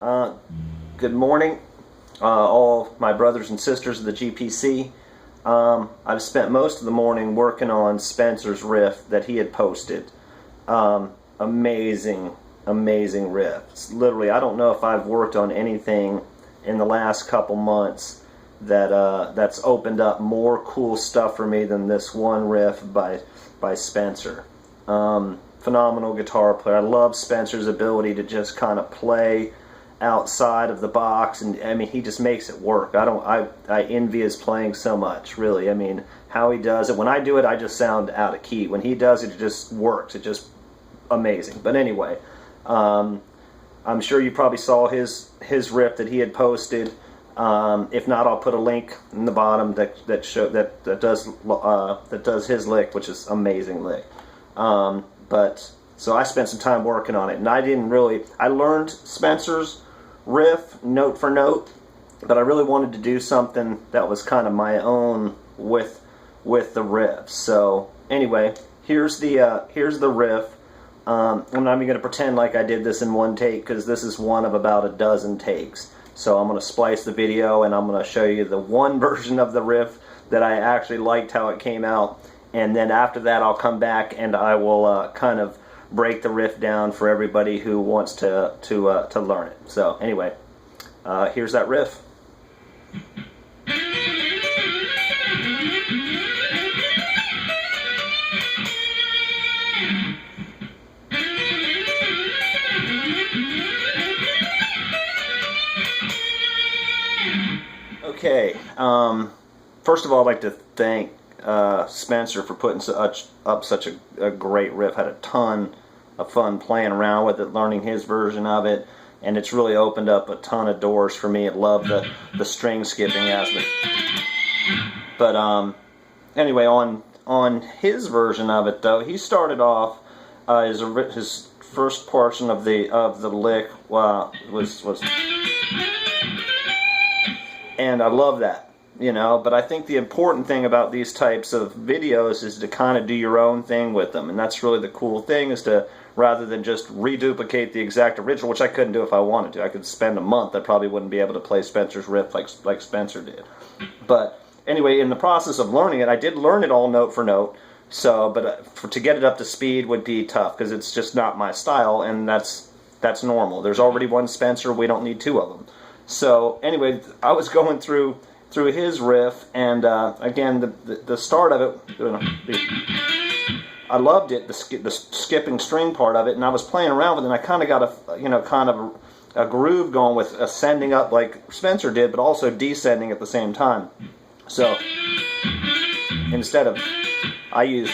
Uh, Good morning, all my brothers and sisters of the GPC. I've spent most of the morning working on Spencer's riff that he had posted. Amazing, amazing riff. It's literally, I don't know if I've worked on anything in the last couple months that's opened up more cool stuff for me than this one riff by Spencer. Phenomenal guitar player. I love Spencer's ability to just kind of play outside of the box, and I mean, he just makes it work. I envy his playing so much, really. I mean, how he does it. When I do it, I just sound out of key. When he does it, it just works. It just amazing. But anyway, I'm sure you probably saw his riff that he had posted. If not, I'll put a link in the bottom that does his lick, which is amazing lick. But so I spent some time working on it, and I learned Spencer's riff note for note, but I really wanted to do something that was kind of my own with the riff. So anyway, here's the riff. I'm not even going to pretend like I did this in one take, because this is one of about a dozen takes. So I'm going to splice the video, and I'm going to show you the one version of the riff that I actually liked how it came out, and then after that I'll come back and I will kind of break the riff down for everybody who wants to learn it. So anyway, here's that riff. Okay, first of all, I'd like to thank Spencer for putting up such a great riff. Had a ton of fun playing around with it, learning his version of it, and it's really opened up a ton of doors for me. I love the string skipping aspect. But anyway, on his version of it though, he started off his first portion of the lick was, and I love that. But I think the important thing about these types of videos is to kind of do your own thing with them, and that's really the cool thing, is to, rather than just reduplicate the exact original, which I couldn't do if I wanted to. I could spend a month, I probably wouldn't be able to play Spencer's riff like Spencer did. But anyway, in the process of learning it, I did learn it all note for note, but to get it up to speed would be tough, because it's just not my style, and that's normal. There's already one Spencer, we don't need two of them. So anyway, I was going through his riff, and again, the start of it, I loved it, the skipping string part of it, and I was playing around with it, and I kind of got a groove going with ascending up like Spencer did, but also descending at the same time. So instead of, I used,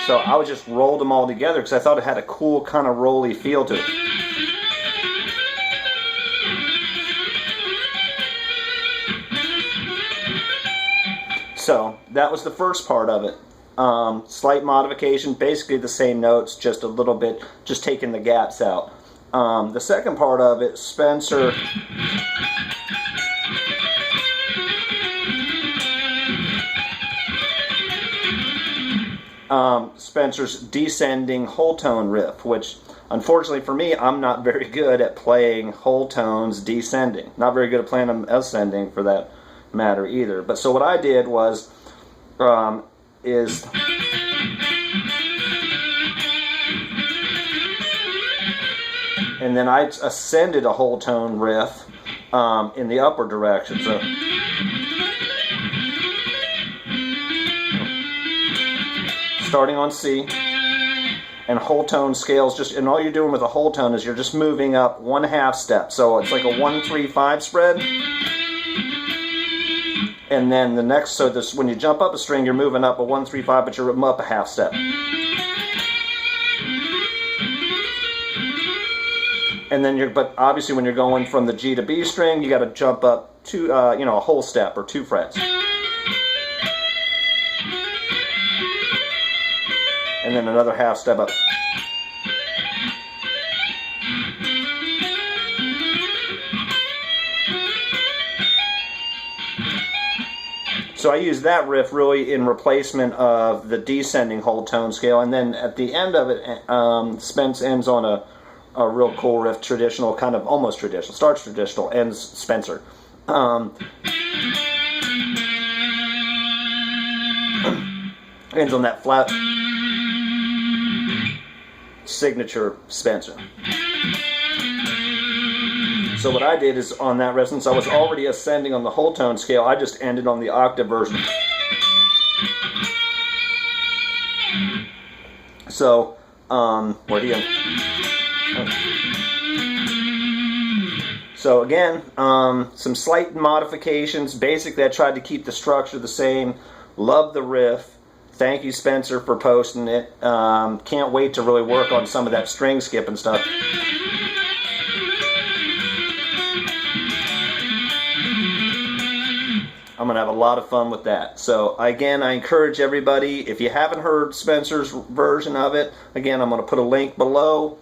so I would just roll them all together because I thought it had a cool kind of rolly feel to it. So that was the first part of it. Slight modification, basically the same notes, just a little bit, just taking the gaps out. The second part of it, Spencer's descending whole tone riff, which unfortunately for me, I'm not very good at playing whole tones descending. Not very good at playing them ascending for that matter either. But so what I did was and then I ascended a whole tone riff in the upward direction. So starting on C, and whole tone scales, and all you're doing with a whole tone is you're just moving up 1/2 step. So it's like a 1-3-5 spread. And then the next, so this, when you jump up a string, you're moving up a 1-3-5, but you're up a 1/2 step. And then but obviously when you're going from the G to B string, you got to jump up a whole step or 2 frets. And then another 1/2 step up. So I use that riff really in replacement of the descending whole tone scale, and then at the end of it, Spence ends on a real cool riff, traditional, kind of almost traditional, starts traditional, ends Spencer. Ends on that flat signature Spencer. So what I did is on that riff, since I was already ascending on the whole tone scale, I just ended on the octave version. So, where do you? So again, some slight modifications. Basically, I tried to keep the structure the same. Love the riff. Thank you, Spencer, for posting it. Can't wait to really work on some of that string skip and stuff. I'm going to have a lot of fun with that. So again, I encourage everybody, if you haven't heard Spencer's version of it, again, I'm going to put a link below.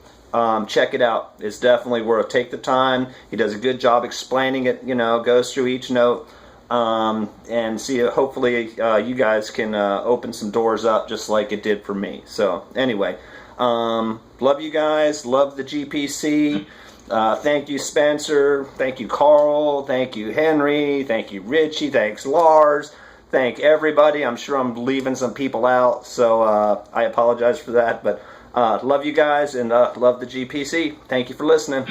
Check it out. It's definitely worth take the time. He does a good job explaining it, goes through each note. And see, hopefully you guys can open some doors up just like it did for me. So anyway, love you guys. Love the GPC. Thank you, Spencer. Thank you, Carl. Thank you, Henry. Thank you, Richie. Thanks, Lars. Thank everybody. I'm sure I'm leaving some people out, so I apologize for that. But love you guys and love the GPC. Thank you for listening.